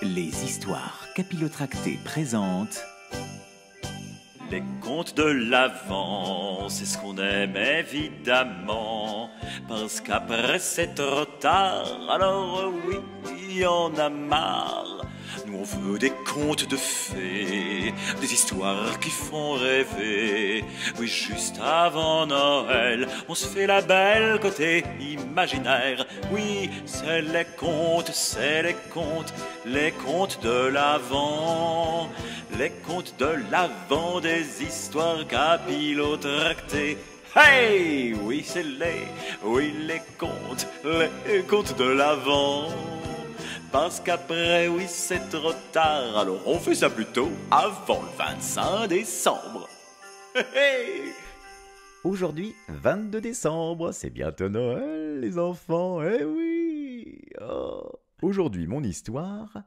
Les histoires capillotractées présentent les contes de l'Avent, c'est ce qu'on aime évidemment, parce qu'après c'est trop tard, alors oui, il y en a marre. Nous on veut des contes de fées, des histoires qui font rêver. Oui, juste avant Noël, on se fait la belle côté imaginaire. Oui, c'est les contes, les contes de l'Avent. Les contes de l'Avent, des histoires capillotractées. Hey! Oui, c'est les contes de l'Avent. Parce qu'après, oui, c'est trop tard, alors on fait ça plutôt avant le 25 décembre. Hey! Aujourd'hui, 22 décembre, c'est bientôt Noël, les enfants, eh oui! Oh. Aujourd'hui, mon histoire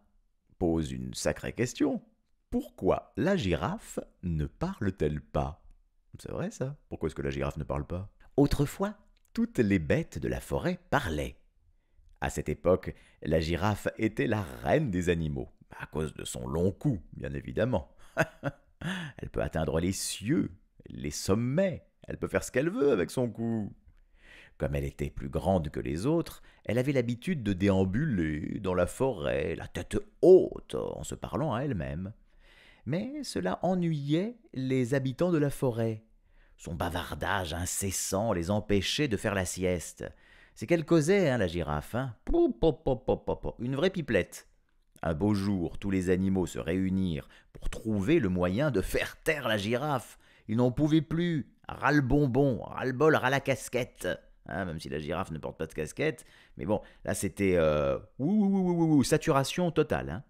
pose une sacrée question. Pourquoi la girafe ne parle-t-elle pas? C'est vrai ça? Pourquoi est-ce que la girafe ne parle pas? Autrefois, toutes les bêtes de la forêt parlaient. À cette époque, la girafe était la reine des animaux, à cause de son long cou, bien évidemment. Elle peut atteindre les cieux, les sommets, elle peut faire ce qu'elle veut avec son cou. Comme elle était plus grande que les autres, elle avait l'habitude de déambuler dans la forêt, la tête haute, en se parlant à elle-même. Mais cela ennuyait les habitants de la forêt. Son bavardage incessant les empêchait de faire la sieste. C'est qu'elle causait, la girafe. Une vraie pipelette. Un beau jour, tous les animaux se réunirent pour trouver le moyen de faire taire la girafe. Ils n'en pouvaient plus. Ras le bonbon, ras le bol, ras la casquette. Même si la girafe ne porte pas de casquette. Mais bon, là c'était saturation totale.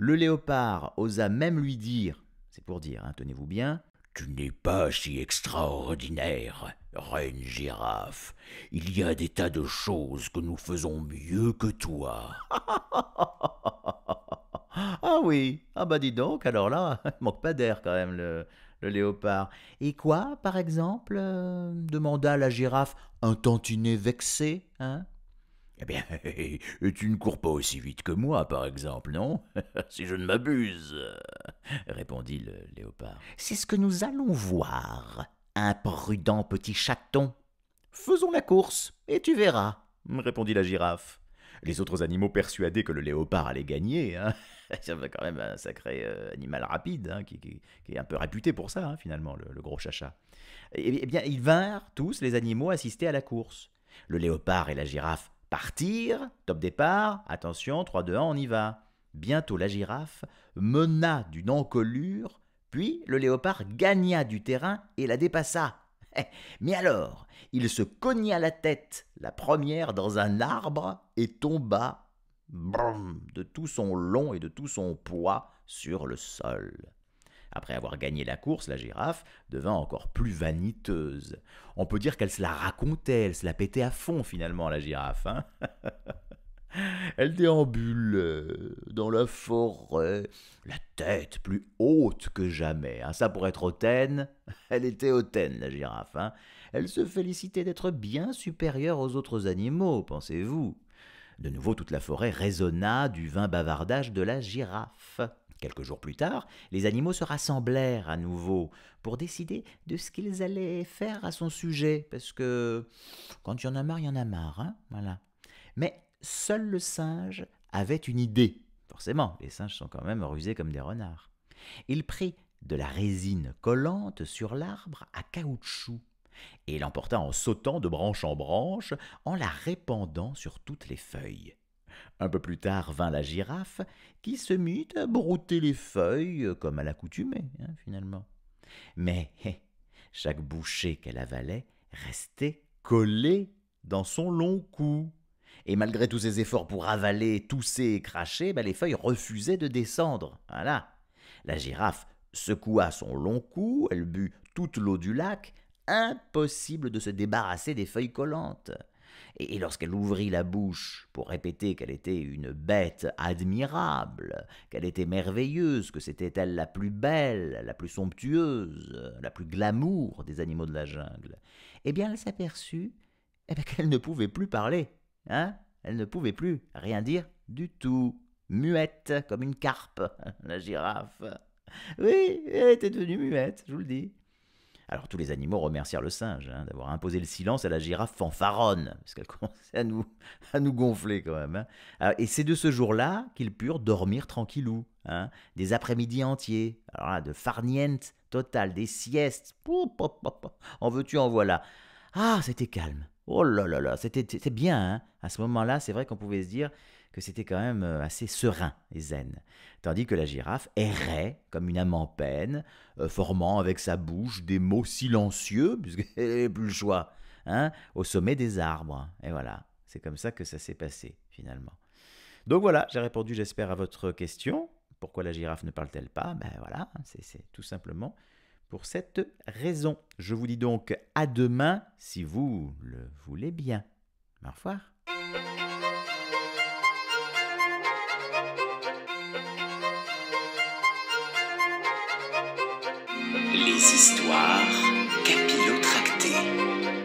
Le léopard osa même lui dire, c'est pour dire, tenez-vous bien, « Tu n'es pas si extraordinaire, reine girafe. Il y a des tas de choses que nous faisons mieux que toi. » Ah oui, dis donc, alors là, il manque pas d'air quand même le léopard. Et quoi, par exemple demanda la girafe, un tantinet vexé, Eh bien, tu ne cours pas aussi vite que moi, par exemple, non? Si je ne m'abuse, répondit le léopard. C'est ce que nous allons voir, imprudent petit chaton. Faisons la course, et tu verras, répondit la girafe. Les autres animaux persuadés que le léopard allait gagner, c'est quand même un sacré animal rapide, qui est un peu réputé pour ça, finalement, le gros chacha. Eh bien, ils vinrent tous, les animaux, assister à la course. Le léopard et la girafe partirent, top départ, attention, 3, 2, 1, on y va. Bientôt la girafe mena d'une encolure, puis le léopard gagna du terrain et la dépassa. Mais alors, il se cogna la tête, la première, dans un arbre et tomba, brum, de tout son long et de tout son poids sur le sol. Après avoir gagné la course, la girafe devint encore plus vaniteuse. On peut dire qu'elle se la racontait, elle se la pétait à fond finalement, la girafe. Elle déambule dans la forêt, la tête plus haute que jamais. Ça, pour être hautaine, elle était hautaine, la girafe. Elle se félicitait d'être bien supérieure aux autres animaux, pensez-vous. De nouveau, toute la forêt résonna du vain bavardage de la girafe. Quelques jours plus tard, les animaux se rassemblèrent à nouveau pour décider de ce qu'ils allaient faire à son sujet, parce que quand il y en a marre, il y en a marre, voilà. Mais seul le singe avait une idée. Forcément, les singes sont quand même rusés comme des renards. Il prit de la résine collante sur l'arbre à caoutchouc et l'emporta en sautant de branche en branche, en la répandant sur toutes les feuilles. Un peu plus tard vint la girafe, qui se mit à brouter les feuilles comme à l'accoutumée, finalement. Mais chaque bouchée qu'elle avalait restait collée dans son long cou. Et malgré tous ses efforts pour avaler, tousser et cracher, les feuilles refusaient de descendre. Voilà. La girafe secoua son long cou, elle but toute l'eau du lac. Impossible de se débarrasser des feuilles collantes. Et lorsqu'elle ouvrit la bouche pour répéter qu'elle était une bête admirable, qu'elle était merveilleuse, que c'était elle la plus belle, la plus somptueuse, la plus glamour des animaux de la jungle, eh bien elle s'aperçut qu'elle ne pouvait plus parler, Elle ne pouvait plus rien dire du tout. muette, comme une carpe, la girafe. Oui, elle était devenue muette, je vous le dis. Alors tous les animaux remercièrent le singe d'avoir imposé le silence à la girafe fanfaronne, parce qu'elle commençait à nous gonfler quand même. Et c'est de ce jour-là qu'ils purent dormir tranquillou, des après-midi entiers, alors là, de farniente totale, des siestes, en veux-tu, en voilà. Ah, c'était calme. Oh là là là, c'était bien. À ce moment-là, c'est vrai qu'on pouvait se dire que c'était quand même assez serein et zen. Tandis que la girafe errait comme une âme en peine, formant avec sa bouche des mots silencieux, puisqu'elle n'avait plus le choix, au sommet des arbres. Et voilà, c'est comme ça que ça s'est passé, finalement. Donc voilà, j'ai répondu, j'espère, à votre question. Pourquoi la girafe ne parle-t-elle pas? Ben voilà, c'est tout simplement pour cette raison. Je vous dis donc à demain, si vous le voulez bien. Au revoir. Les histoires capillotractées.